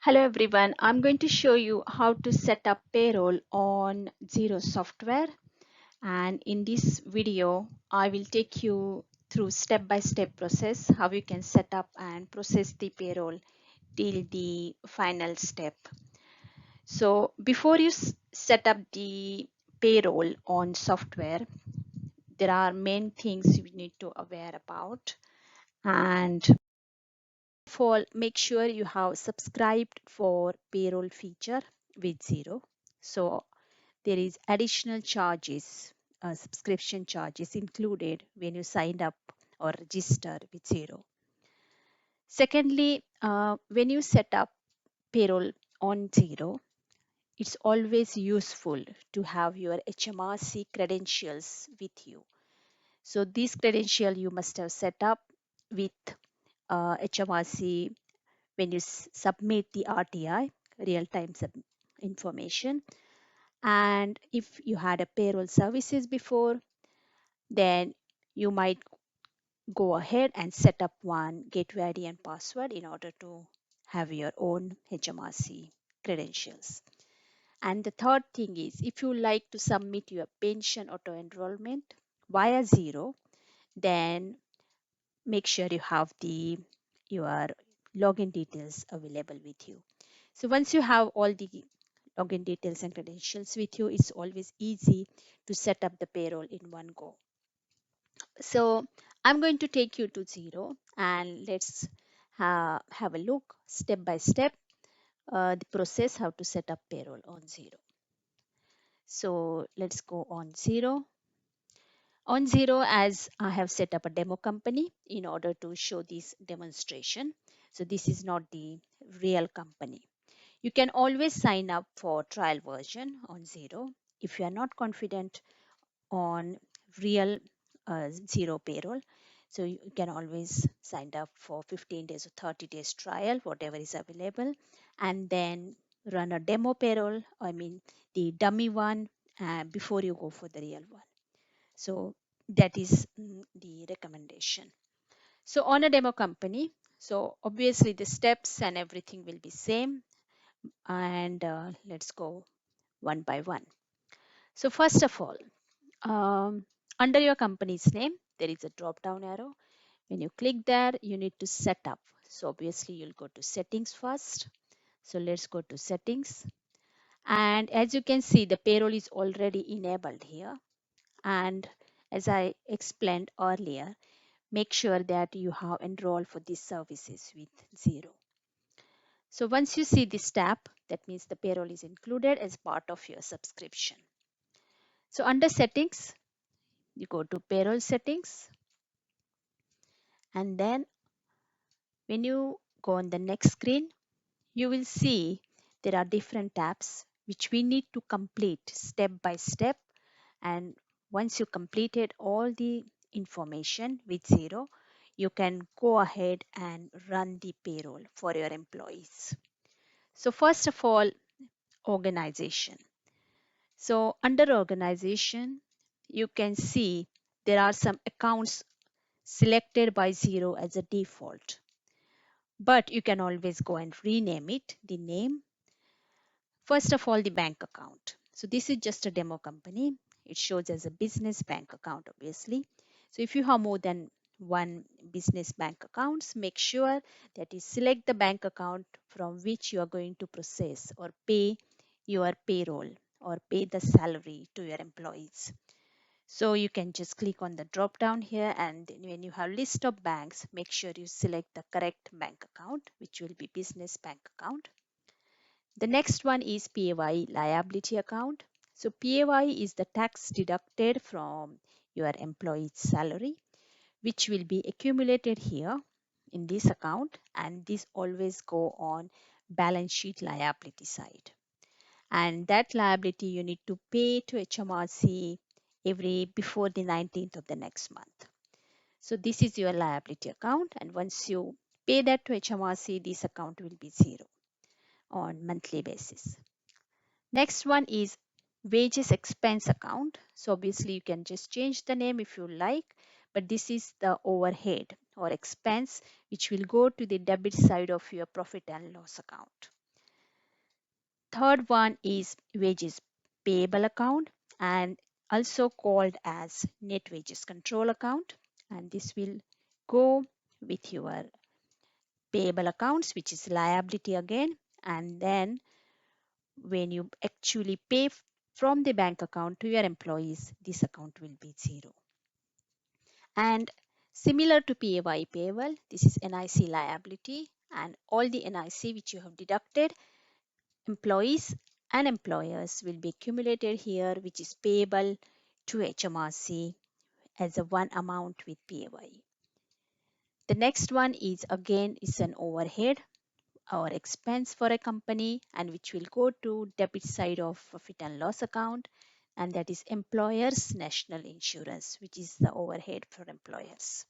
Hello everyone, I'm going to show you how to set up payroll on Xero software, and in this video I will take you through step-by-step process how you can set up and process the payroll till the final step. So before you set up the payroll on software, there are main things you need to aware about. And of all, make sure you have subscribed for payroll feature with Xero. So there is additional charges, subscription charges included when you signed up or register with Xero. Secondly, when you set up payroll on Xero, it's always useful to have your HMRC credentials with you. So this credential you must have set up with HMRC when you submit the RTI, real-time information. And if you had a payroll services before, then you might go ahead and set up one gateway ID and password in order to have your own HMRC credentials. And the third thing is, if you like to submit your pension auto enrollment via Xero, then make sure you have your login details available with you. So once you have all the login details and credentials with you, it's always easy to set up the payroll in one go. So I'm going to take you to Xero, and let's have a look step by step the process how to set up payroll on Xero. So let's go on Xero. On Xero, as I have set up a demo company in order to show this demonstration. So this is not the real company. You can always sign up for trial version on Xero if you are not confident on real Xero payroll. So you can always sign up for 15 days or 30 days trial, whatever is available, and then run a demo payroll, I mean the dummy one, before you go for the real one. So that is the recommendation. So on a demo company, so obviously the steps and everything will be same, and let's go one by one. So first of all, under your company's name, there is a drop down arrow. When you click there, you need to set up. So obviously you'll go to settings first. So let's go to settings. And as you can see, the payroll is already enabled here. And as I explained earlier, make sure that you have enrolled for these services with Xero. So once you see this tab, that means the payroll is included as part of your subscription. So under settings, you go to payroll settings, and then when you go on the next screen, you will see there are different tabs which we need to complete step by step. And once you completed all the information with Xero, you can go ahead and run the payroll for your employees. So first of all, organization. So under organization, you can see there are some accounts selected by Xero as a default, but you can always go and rename it, the name. First of all, the bank account. So this is just a demo company. It shows as a business bank account, obviously. So if you have more than one business bank accounts, make sure that you select the bank account from which you are going to process or pay your payroll or pay the salary to your employees. So you can just click on the drop down here, and when you have list of banks, make sure you select the correct bank account, which will be business bank account. The next one is PAY liability account. So PAY is the tax deducted from your employee's salary, which will be accumulated here in this account, and this always go on balance sheet liability side. And that liability you need to pay to HMRC every before the 19th of the next month. So this is your liability account, and once you pay that to HMRC, this account will be zero on monthly basis. Next one is wages expense account. So obviously you can just change the name if you like, but this is the overhead or expense which will go to the debit side of your profit and loss account. Third one is wages payable account and also called as net wages control account. And this will go with your payable accounts, which is liability again. And then when you actually pay from the bank account to your employees, this account will be zero. And similar to PAY payable, this is NIC liability, and all the NIC which you have deducted, employees and employers will be accumulated here, which is payable to HMRC as a one amount with PAY. The next one is again is an overhead or expense for a company, and which will go to debit side of profit and loss account, and that is employers national insurance, which is the overhead for employers.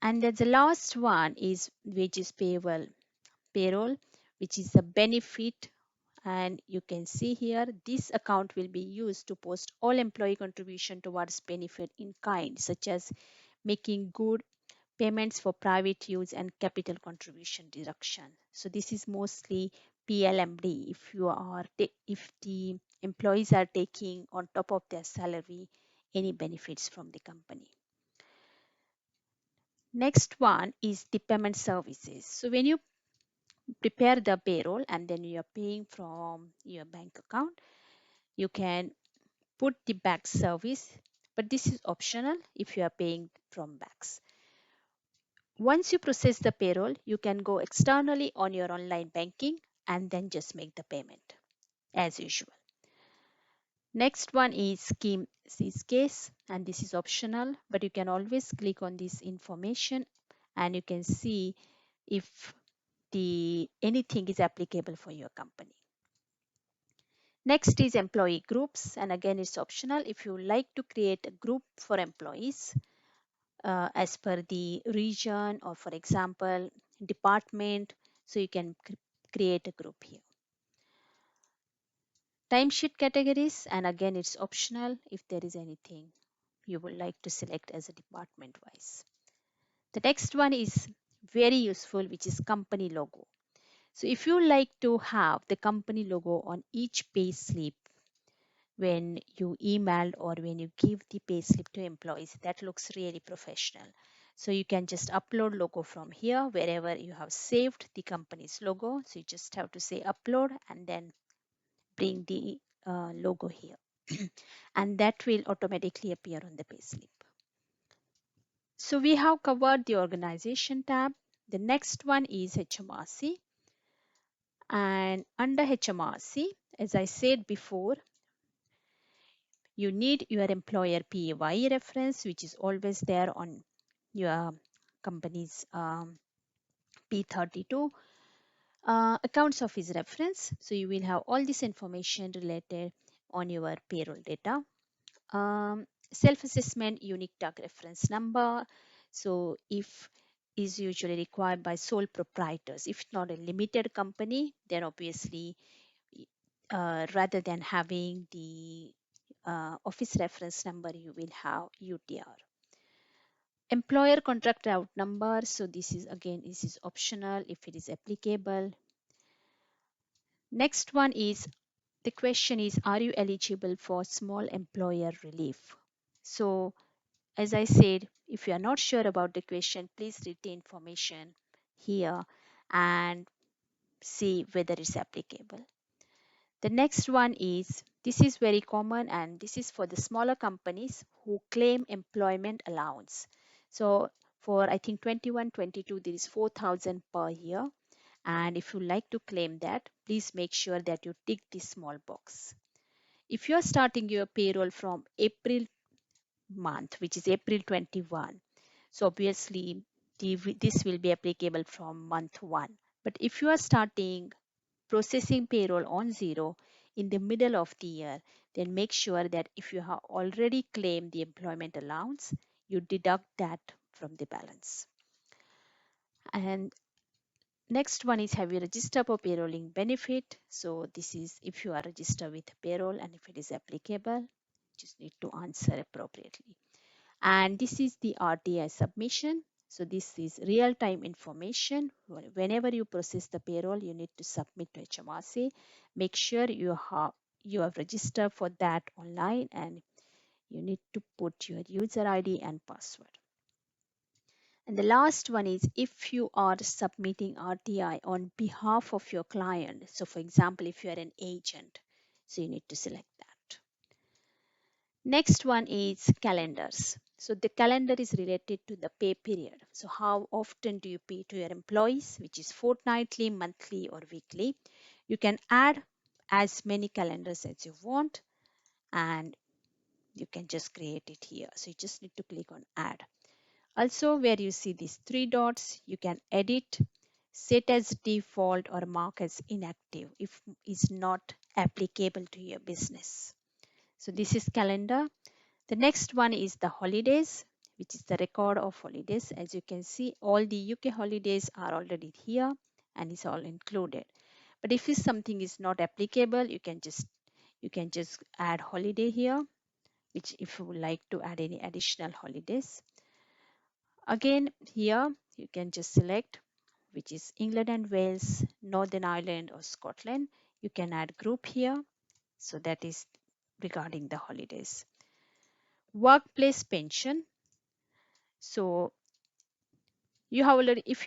And then the last one is wages payable payroll, which is the benefit. And you can see here this account will be used to post all employee contribution towards benefit in kind, such as making good payments for private use and capital contribution deduction. So this is mostly PLMD if you are if the employees are taking on top of their salary any benefits from the company. Next one is the payment services. So when you prepare the payroll and then you are paying from your bank account, you can put the back service, but this is optional if you are paying from backs. Once you process the payroll, you can go externally on your online banking and then just make the payment as usual. Next one is scheme seize case, and this is optional, but you can always click on this information and you can see if the anything is applicable for your company. Next is employee groups, and again it's optional if you like to create a group for employees as per the region or for example department, so you can create a group here. Timesheet categories, and again it's optional if there is anything you would like to select as a department wise. The next one is very useful, which is company logo. So if you like to have the company logo on each pay slip when you emailed or when you give the pay slip to employees, that looks really professional. So you can just upload logo from here wherever you have saved the company's logo. So you just have to say upload and then bring the logo here and that will automatically appear on the payslip. So we have covered the organization tab. The next one is HMRC, and under HMRC, as I said before, you need your employer PAY reference, which is always there on your company's P32. Accounts office reference, so you will have all this information related on your payroll data. Self-assessment unique tag reference number, so if is usually required by sole proprietors, if not a limited company, then obviously rather than having the office reference number, you will have UTR. Employer contract out number, so this is again this is optional if it is applicable. Next one is the question is, are you eligible for small employer relief? So as I said, if you are not sure about the question, please read the information here and see whether it's applicable. The next one is, this is very common and this is for the smaller companies who claim employment allowance. So for I think 21-22, there is 4,000 per year. And if you like to claim that, please make sure that you tick this small box. If you are starting your payroll from April month, which is April 21, so obviously this will be applicable from month 1. But if you are starting processing payroll on Xero in the middle of the year, then make sure that if you have already claimed the employment allowance, you deduct that from the balance. And next one is, have you registered for payrolling benefit? So this is if you are registered with payroll and if it is applicable, just need to answer appropriately. And this is the RTI submission. So this is real-time information. Whenever you process the payroll, you need to submit to HMRC. Make sure you have registered for that online, and you need to put your user ID and password. And the last one is if you are submitting RTI on behalf of your client. So for example, if you are an agent, so you need to select that. Next one is calendars. So the calendar is related to the pay period. So how often do you pay to your employees, which is fortnightly, monthly, or weekly. You can add as many calendars as you want, and you can just create it here. So you just need to click on add. Also, where you see these three dots, you can edit, set as default, or mark as inactive if it's not applicable to your business. So this is calendar. The next one is the holidays, which is the record of holidays. As you can see, all the UK holidays are already here and it's all included. But if something is not applicable, you can just add holiday here, which if you would like to add any additional holidays. Again, here you can just select which is England and Wales, Northern Ireland or Scotland. You can add group here. So that is regarding the holidays. Workplace pension. So if you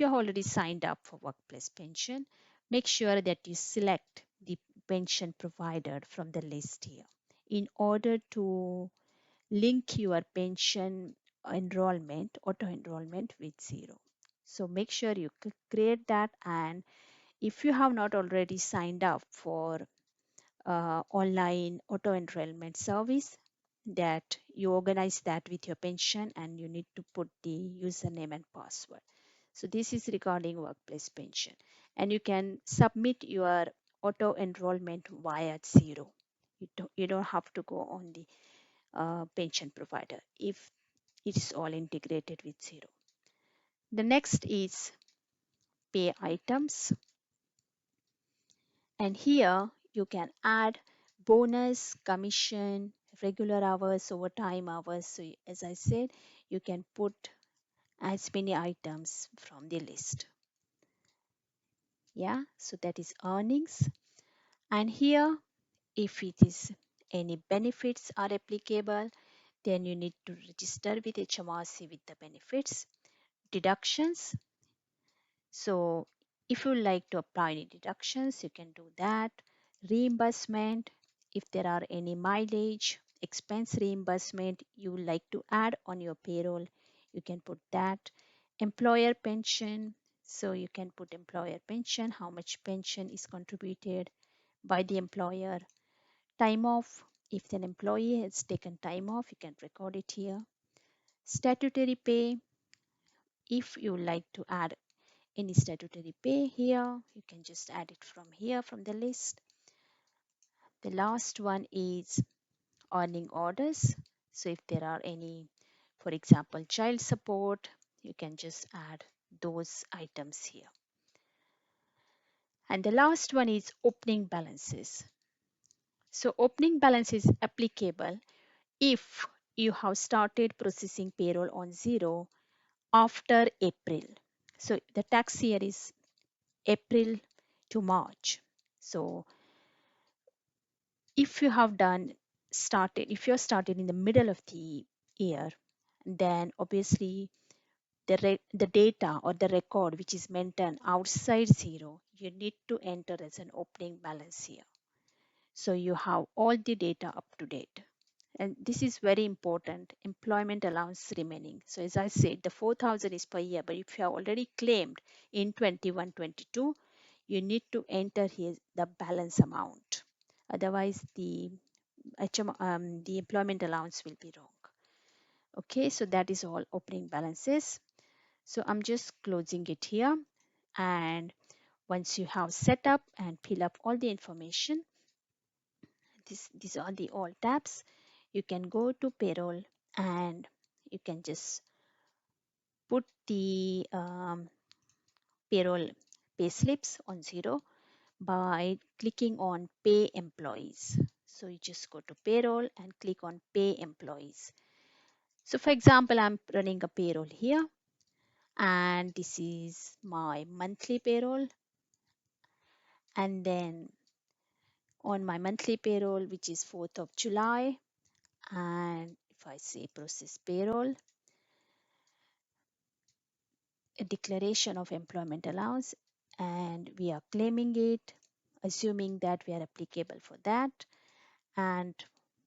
have already signed up for workplace pension, make sure that you select the pension provider from the list here in order to link your pension auto enrollment with Xero. So make sure you create that, and if you have not already signed up for online auto enrollment service, that you organize that with your pension and you need to put the username and password. So this is regarding workplace pension, and you can submit your auto enrollment via Xero. You don't have to go on the pension provider if it is all integrated with Xero. The next is pay items, and here you can add bonus, commission, regular hours, overtime hours. So as I said, you can put as many items from the list. Yeah, so that is earnings. And here, if it is any benefits are applicable, then you need to register with HMRC with the benefits. Deductions. So if you like to apply any deductions, you can do that. Reimbursement, if there are any mileage, expense reimbursement you would like to add on your payroll, you can put that. Employer pension, so you can put employer pension, how much pension is contributed by the employer. Time off, if an employee has taken time off, you can record it here. Statutory pay, if you like to add any statutory pay here, you can just add it from here from the list. The last one is earning orders. So if there are any, for example, child support, you can just add those items here. And the last one is opening balances. So opening balance is applicable if you have started processing payroll on Xero after April. So the tax year is April to March. So if you have if you're started in the middle of the year, then obviously the data or the record which is maintained outside Xero, you need to enter as an opening balance here. So you have all the data up to date. And this is very important, employment allowance remaining. So as I said, the 4,000 is per year, but if you have already claimed in 21-22, you need to enter here the balance amount. Otherwise, the employment allowance will be wrong. Okay, so that is all opening balances. So I'm just closing it here. And once you have set up and fill up all the information, these are the all tabs. You can go to payroll and you can just put the payroll pay slips on Xero by clicking on pay employees. So you just go to payroll and click on pay employees. So for example, I'm running a payroll here And this is my monthly payroll. And then on my monthly payroll, which is 4th of July, and if I say process payroll, a declaration of employment allowance, and we are claiming it, assuming that we are applicable for that. And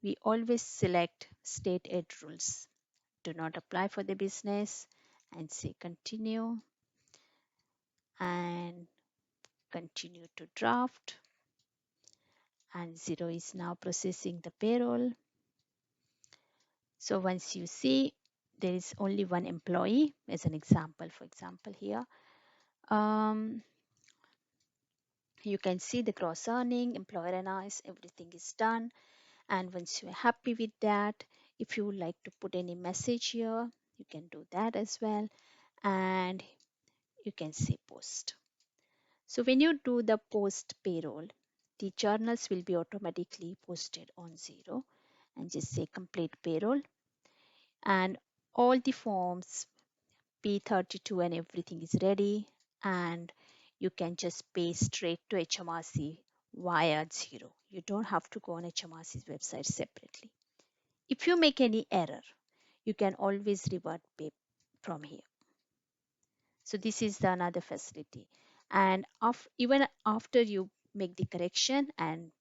we always select state aid rules. Do not apply for the business and say continue and continue to draft. And Xero is now processing the payroll. So once you see there is only one employee as an example, for example here, um, you can see the gross earning, employer NIs, everything is done. And once you're happy with that, if you would like to put any message here, you can do that as well. And you can say post. So when you do the post payroll, the journals will be automatically posted on Xero, and just say complete payroll, and all the forms P32 and everything is ready, and you can just pay straight to HMRC via Xero. You don't have to go on HMRC's website separately. If you make any error, you can always revert pay from here. So this is the another facility. And even after you make the correction and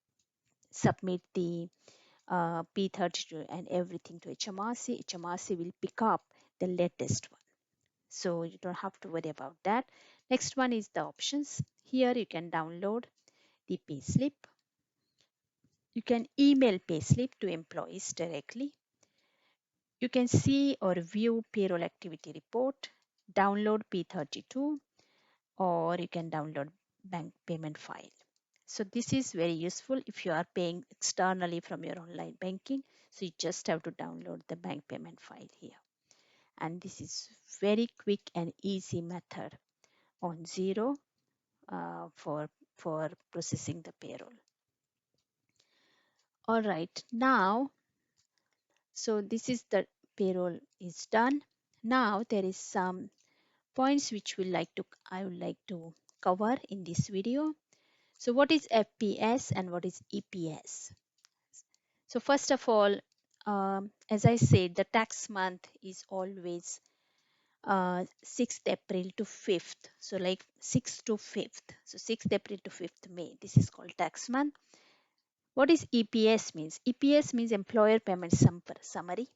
submit the P32 and everything to HMRC, HMRC will pick up the latest one. So you don't have to worry about that. Next one is the options. Here you can download the payslip. You can email payslip to employees directly. You can see or view payroll activity report, download P32, or you can download bank payment file. So this is very useful if you are paying externally from your online banking. So you just have to download the bank payment file here. And this is very quick and easy method on Xero for processing the payroll. All right, now, so this is the payroll is done. Now there is some points which I would like to cover in this video. So what is FPS and what is EPS? So first of all, as I said, the tax month is always 6th April to 5th. So like 6th to 5th. So 6th April to 5th May. This is called tax month. What is EPS means? EPS means Employer Payment Summary.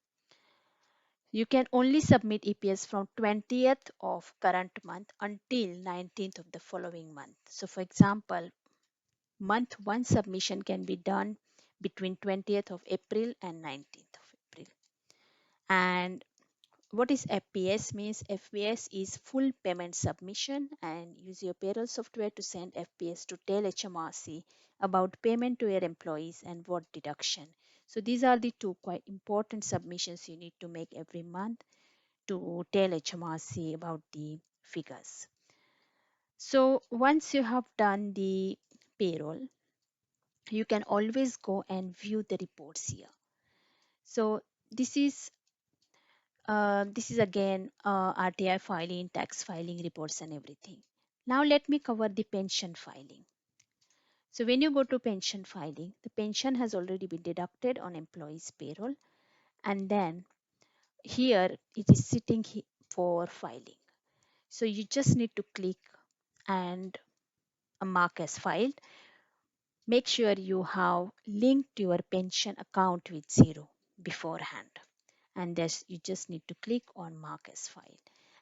You can only submit EPS from 20th of current month until 19th of the following month. So for example, month 1 submission can be done between 20th of April and 19th of April. And what is FPS means? FPS is full payment submission, and use your payroll software to send FPS to tell HMRC about payment to your employees and what deduction. So these are the two quite important submissions you need to make every month to tell HMRC about the figures. So once you have done the payroll, you can always go and view the reports here. So this is again RTI filing, tax filing reports and everything. Now let me cover the pension filing. So when you go to pension filing, the pension has already been deducted on employee's payroll, and then here it is sitting for filing. So you just need to click and mark as filed. Make sure you have linked your pension account with Xero beforehand. And this you just need to click on mark as file,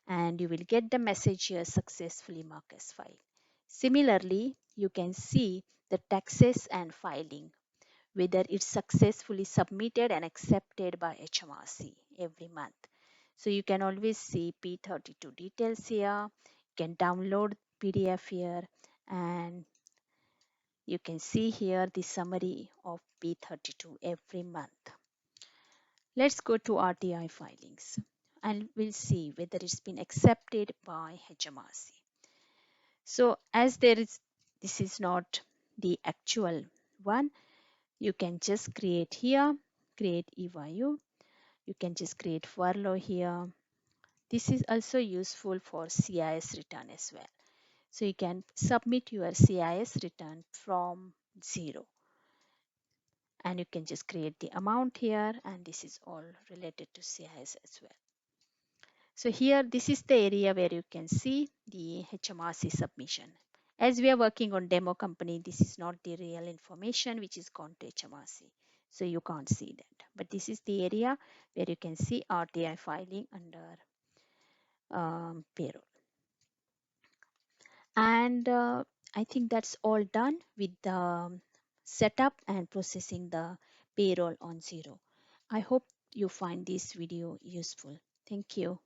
and you will get the message here, successfully marked as file. Similarly, you can see the taxes and filing, whether it's successfully submitted and accepted by HMRC every month. So you can always see P32 details here. You can download PDF here, and you can see here the summary of P32 every month. Let's go to RTI filings and we'll see whether it's been accepted by HMRC. So as this is not the actual one, you can just create here, create EYU. You can just create furlough here, This is also useful for CIS return as well. So you can submit your CIS return from Xero, and you can just create the amount here, and this is all related to CIS as well. So here, this is the area where you can see the HMRC submission. As we are working on demo company, this is not the real information which is gone to HMRC. So you can't see that. But this is the area where you can see RTI filing under payroll. And I think that's all done with the setup and processing the payroll on Xero. I hope you find this video useful. Thank you.